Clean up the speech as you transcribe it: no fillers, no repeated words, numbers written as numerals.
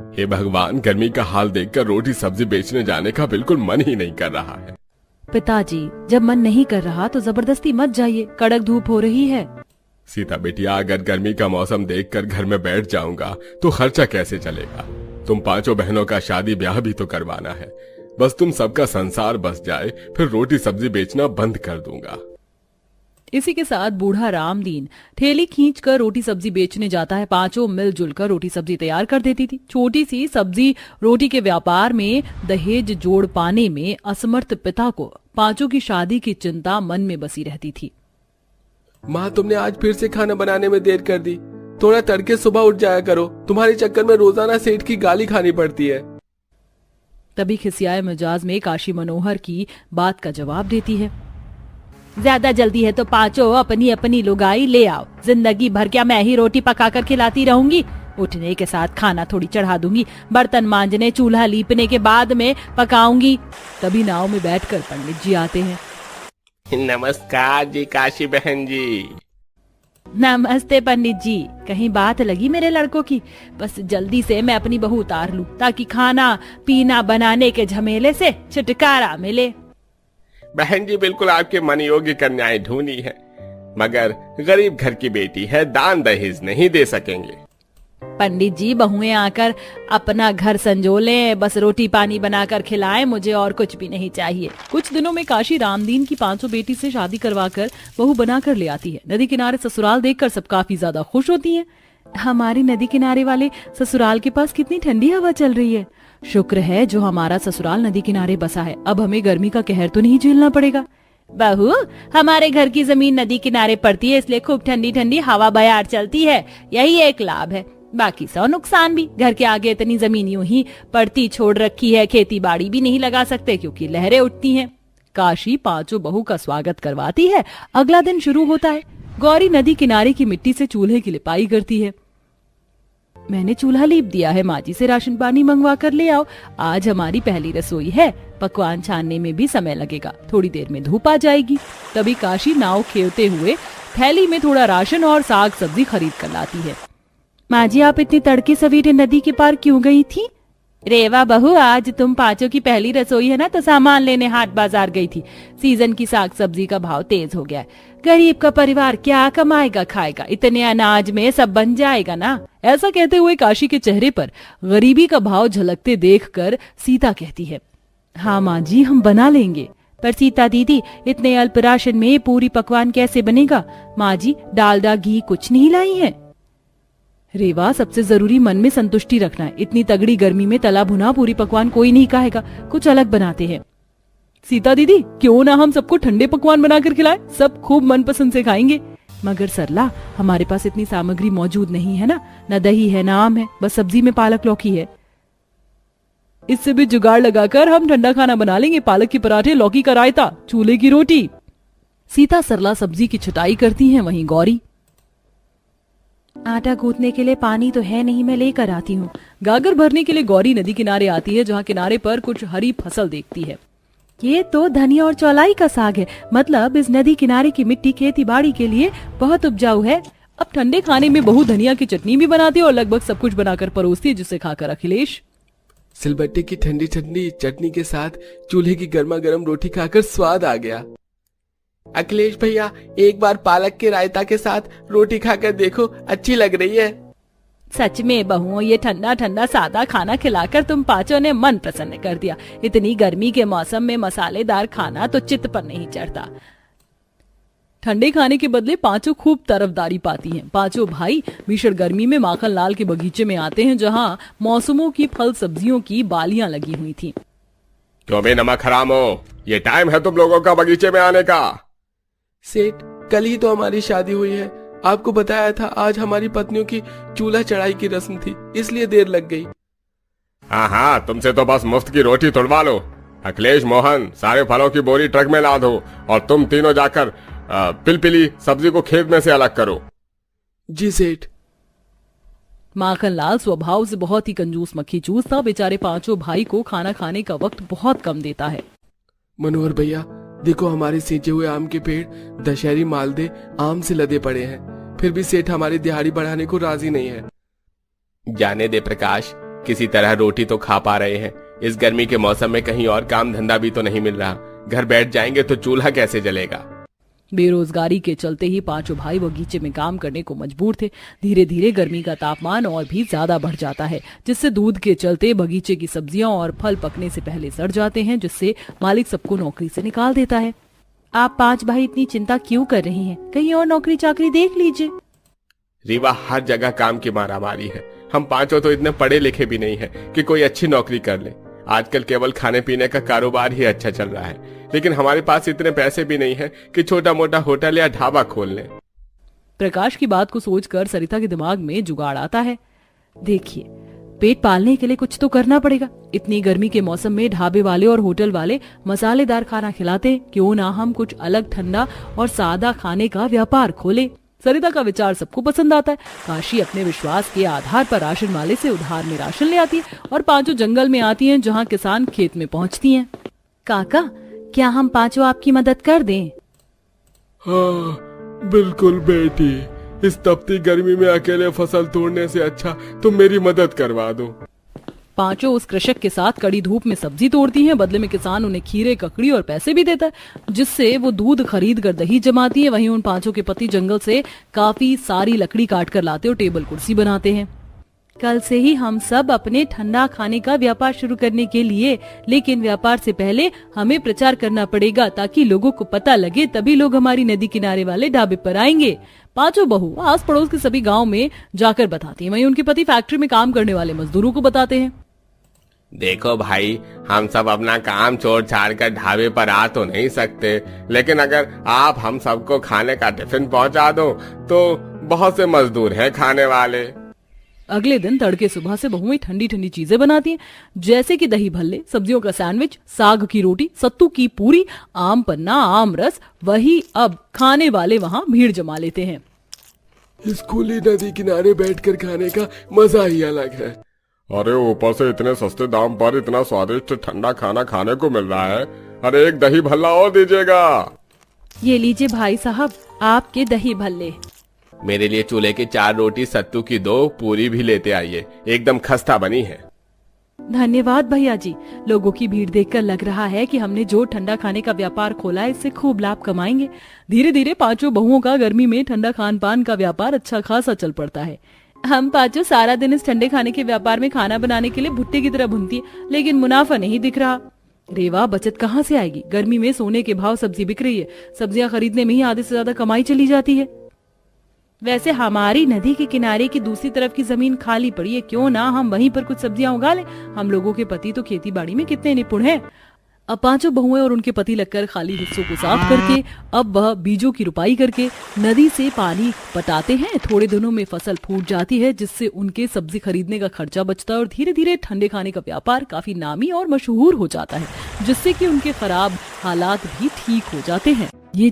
हे भगवान, गर्मी का हाल देखकर रोटी सब्जी बेचने जाने का बिल्कुल मन ही नहीं कर रहा है। पिताजी, जब मन नहीं कर रहा तो जबरदस्ती मत जाइए, कड़क धूप हो रही है। सीता बेटिया, अगर गर्मी का मौसम देखकर घर में बैठ जाऊंगा तो खर्चा कैसे चलेगा? तुम पांचों बहनों का शादी ब्याह भी तो करवाना है। बस तुम सबका संसार बस जाए, फिर रोटी सब्जी बेचना बंद कर दूंगा। इसी के साथ बूढ़ा रामदीन ठेली खींचकर रोटी सब्जी बेचने जाता है। पांचों मिलजुल कर रोटी सब्जी तैयार कर देती थी। छोटी सी सब्जी रोटी के व्यापार में दहेज जोड़ पाने में असमर्थ पिता को पांचों की शादी की चिंता मन में बसी रहती थी। माँ, तुमने आज फिर से खाना बनाने में देर कर दी। थोड़ा तड़के सुबह उठ जाया करो, तुम्हारे चक्कर में रोजाना सेठ की गाली खानी पड़ती है। तभी खिसियाए मिजाज में काशी मनोहर की बात का जवाब देती है। ज्यादा जल्दी है तो पांचों अपनी अपनी लुगाई ले आओ। जिंदगी भर क्या मैं ही रोटी पकाकर खिलाती रहूंगी? उठने के साथ खाना थोड़ी चढ़ा दूंगी। बर्तन मांजने, चूल्हा लीपने के बाद में पकाऊंगी। तभी नाव में बैठकर पंडित जी आते हैं। नमस्कार जी काशी बहन जी। नमस्ते पंडित जी। कहीं बात लगी मेरे लड़कों की? बस जल्दी से मैं अपनी बहू उतार लूं ताकि खाना पीना बनाने के झमेले से छुटकारा मिले। बहन जी, बिल्कुल आपके मन योग्य कन्याएं ढूंढी है, मगर गरीब घर की बेटी है, दान दहेज नहीं दे सकेंगे। पंडित जी, बहुएं आकर अपना घर संजोलें, बस रोटी पानी बनाकर खिलाएं, मुझे और कुछ भी नहीं चाहिए। कुछ दिनों में काशी रामदीन की पांचों बेटी से शादी करवाकर बहू बनाकर ले आती है। नदी किनारे ससुराल देखकर सब काफी ज्यादा खुश होती हैं। हमारी नदी किनारे वाले ससुराल के पास कितनी ठंडी हवा चल रही है। शुक्र है जो हमारा ससुराल नदी किनारे बसा है, अब हमें गर्मी का कहर तो नहीं झेलना पड़ेगा। बहू, हमारे घर की जमीन नदी किनारे पड़ती है, इसलिए खूब ठंडी ठंडी हवा बयार चलती है, यही एक लाभ है। बाकी सौ नुकसान भी। घर के आगे इतनी जमीन यूं ही पड़ती छोड़ रखी है, खेती बाड़ी भी नहीं लगा सकते क्योंकि लहरें उठती हैं। काशी पांचों बहू का स्वागत करवाती है। अगला दिन शुरू होता है। गौरी नदी किनारे की मिट्टी से चूल्हे की लिपाई करती है। मैंने चूल्हा लीप दिया है, माँ जी से राशन पानी मंगवा कर ले आओ। आज हमारी पहली रसोई है, पकवान छानने में भी समय लगेगा, थोड़ी देर में धूप आ जाएगी। तभी काशी नाव खेवते हुए थैली में थोड़ा राशन और साग सब्जी खरीद कर लाती है। माँ जी, आप इतनी तड़के सवेरे नदी के पार क्यों गई थी? रेवा बहू, आज तुम पांचों की पहली रसोई है ना, तो सामान लेने हाट बाजार गई थी। सीजन की साग सब्जी का भाव तेज हो गया है। गरीब का परिवार क्या कमाएगा खाएगा? इतने अनाज में सब बन जाएगा ना। ऐसा कहते हुए काशी के चेहरे पर गरीबी का भाव झलकते देखकर सीता कहती है, हाँ माँ जी, हम बना लेंगे। पर सीता दीदी, इतने अल्प राशन में पूरी पकवान कैसे बनेगा? माँ जी, डालडा घी कुछ नहीं लाई है। रेवा, सबसे जरूरी मन में संतुष्टि रखना है। इतनी तगड़ी गर्मी में तला भुना पूरी पकवान कोई नहीं खाएगा, कुछ अलग बनाते हैं। सीता दीदी, क्यों ना हम सबको ठंडे पकवान बनाकर खिलाएं, सब खूब मनपसंद से खाएंगे। मगर सरला, हमारे पास इतनी सामग्री मौजूद नहीं है ना, न दही है न आम है, बस सब्जी में पालक लौकी है। इससे भी जुगाड़ लगाकर हम ठंडा खाना बना लेंगे, पालक के पराठे, लौकी का रायता, चूल्हे की रोटी। सीता सरला सब्जी की छटाई करती है। वहीं गौरी, आटा गूंथने के लिए पानी तो है नहीं, मैं लेकर आती हूँ। गागर भरने के लिए गौरी नदी किनारे आती है, जहाँ किनारे पर कुछ हरी फसल देखती है। ये तो धनिया और चौलाई का साग है, मतलब इस नदी किनारे की मिट्टी खेती बाड़ी के लिए बहुत उपजाऊ है। अब ठंडे खाने में बहू धनिया की चटनी भी बनाती है और लगभग सब कुछ बनाकर परोसती है, जिसे खाकर अखिलेश, सिलबट्टे की ठंडी ठंडी चटनी के साथ चूल्हे की गर्मा गर्म रोटी खाकर स्वाद आ गया। अखिलेश भैया, एक बार पालक के रायता के साथ रोटी खाकर देखो, अच्छी लग रही है। सच में बहू, ये ठंडा ठंडा सादा खाना खिलाकर तुम पांचों ने मन प्रसन्न कर दिया। इतनी गर्मी के मौसम में मसालेदार खाना तो चित्त पर नहीं चढ़ता। ठंडे खाने के बदले पांचों खूब तरफदारी पाती हैं। पांचों भाई भीषण गर्मी में माखन लाल के बगीचे में आते हैं, जहां मौसमों की फल सब्जियों की बालियां लगी हुई थी। क्यों बे नमक हराम हो, ये टाइम है तुम लोगों का बगीचे में आने का? सेठ, कल ही तो हमारी शादी हुई है, आपको बताया था आज हमारी पत्नियों की चूल्हा चढ़ाई की रस्म थी, इसलिए देर लग गई। हाँ, तुमसे तो बस मुफ्त की रोटी तुड़वा लो। अखिलेश, मोहन, सारे फलों की बोरी ट्रक में लाद हो और तुम तीनों जाकर पिलपिली सब्जी को खेत में से अलग करो। जी सेठ। माखन लाल स्वभाव से बहुत ही कंजूस मक्खी चूस था। बेचारे पांचों भाई को खाना खाने का वक्त बहुत कम देता है। मनोहर भैया, देखो हमारे सींचे हुए आम के पेड़ दशहरी मालदे आम से लदे पड़े हैं, फिर भी सेठ हमारी दिहाड़ी बढ़ाने को राजी नहीं है। जाने दे प्रकाश, किसी तरह रोटी तो खा पा रहे हैं। इस गर्मी के मौसम में कहीं और काम धंधा भी तो नहीं मिल रहा। घर बैठ जाएंगे तो चूल्हा कैसे जलेगा। बेरोजगारी के चलते ही पांचों भाई बगीचे में काम करने को मजबूर थे। धीरे धीरे गर्मी का तापमान और भी ज्यादा बढ़ जाता है, जिससे दूध के चलते बगीचे की सब्जियां और फल पकने से पहले सड़ जाते हैं, जिससे मालिक सबको नौकरी से निकाल देता है। आप 5 भाई इतनी चिंता क्यों कर रही हैं? कहीं और नौकरी चाकरी देख लीजिए। रीवा, हर जगह काम की मारामारी है। हम 5 तो इतने पढ़े लिखे भी नहीं है कि कोई अच्छी नौकरी कर ले। आजकल केवल खाने पीने का कारोबार ही अच्छा चल रहा है, लेकिन हमारे पास इतने पैसे भी नहीं है कि छोटा मोटा होटल या ढाबा खोल लें। प्रकाश की बात को सोचकर सरिता के दिमाग में जुगाड़ आता है। देखिए, पेट पालने के लिए कुछ तो करना पड़ेगा। इतनी गर्मी के मौसम में ढाबे वाले और होटल वाले मसालेदार खाना खिलाते हैं, क्यों ना हम कुछ अलग ठंडा और सादा खाने का व्यापार खोले। सरिता का विचार सबको पसंद आता है। काशी अपने विश्वास के आधार पर राशन वाले से उधार में राशन ले आती है और 5 जंगल में आती हैं, जहां किसान खेत में पहुंचती हैं। काका, क्या हम 5 आपकी मदद कर दें? हाँ बिल्कुल बेटी, इस तपती गर्मी में अकेले फसल तोड़ने से अच्छा तुम मेरी मदद करवा दो। 5 उस कृषक के साथ कड़ी धूप में सब्जी तोड़ती हैं। बदले में किसान उन्हें खीरे, ककड़ी और पैसे भी देता है, जिससे वो दूध खरीद कर दही जमाती है। वहीं उन 5 के पति जंगल से काफी सारी लकड़ी काट कर लाते और टेबल कुर्सी बनाते हैं। कल से ही हम सब अपने ठंडा खाने का व्यापार शुरू करने के लिए, लेकिन व्यापार से पहले हमें प्रचार करना पड़ेगा ताकि लोगों को पता लगे, तभी लोग हमारी नदी किनारे वाले ढाबे पर आएंगे। 5 बहू आस पड़ोस के सभी गाँव में जाकर बताती हैं। वहीं उनके पति फैक्ट्री में काम करने वाले मजदूरों को बताते हैं। देखो भाई, हम सब अपना काम छोड़ छाड़ कर ढाबे पर आ तो नहीं सकते, लेकिन अगर आप हम सबको खाने का टिफिन पहुंचा दो तो बहुत से मजदूर हैं खाने वाले। अगले दिन तड़के सुबह से बहुएं ठंडी ठंडी चीजें बनाती हैं, जैसे कि दही भल्ले, सब्जियों का सैंडविच, साग की रोटी, सत्तू की पूरी, आम पन्ना, आम रस। वही अब खाने वाले वहाँ भीड़ जमा लेते हैं। इस खुली नदी किनारे बैठकर खाने का मजा ही अलग है। अरे ऊपर से इतने सस्ते दाम पर इतना स्वादिष्ट ठंडा खाना खाने को मिल रहा है। अरे एक दही भल्ला और दीजिएगा। ये लीजिए भाई साहब, आपके दही भल्ले। मेरे लिए चूल्हे की 4 रोटी, सत्तू की 2 पूरी भी लेते आइए, एकदम खस्ता बनी है। धन्यवाद भैया जी। लोगों की भीड़ देखकर लग रहा है कि हमने जो ठंडा खाने का व्यापार खोला है, इससे खूब लाभ कमाएंगे। धीरे धीरे 5 बहुओं का गर्मी में ठंडा खान पान का व्यापार अच्छा खासा चल पड़ता है। हम 5 सारा दिन इस ठंडे खाने के व्यापार में खाना बनाने के लिए भुट्टे की तरह भुनती है, लेकिन मुनाफा नहीं दिख रहा। रेवा, बचत कहाँ से आएगी? गर्मी में सोने के भाव सब्जी बिक रही है, सब्जियां खरीदने में ही आधे से ज्यादा कमाई चली जाती है। वैसे हमारी नदी के किनारे की दूसरी तरफ की जमीन खाली पड़ी है, क्यों ना हम वहीं पर कुछ सब्जियां उगा लें। हम लोगों के पति तो खेती बाड़ी में कितने निपुण हैं। अब 5 बहुएं और उनके पति लगकर खाली हिस्सों को साफ करके अब वह बीजों की रुपाई करके नदी से पानी पटाते हैं। थोड़े दिनों में फसल फूट जाती है, जिससे उनके सब्जी खरीदने का खर्चा बचता है और धीरे धीरे ठंडे खाने का व्यापार काफी नामी और मशहूर हो जाता है, जिससे कि उनके खराब हालात भी ठीक हो जाते हैं। ये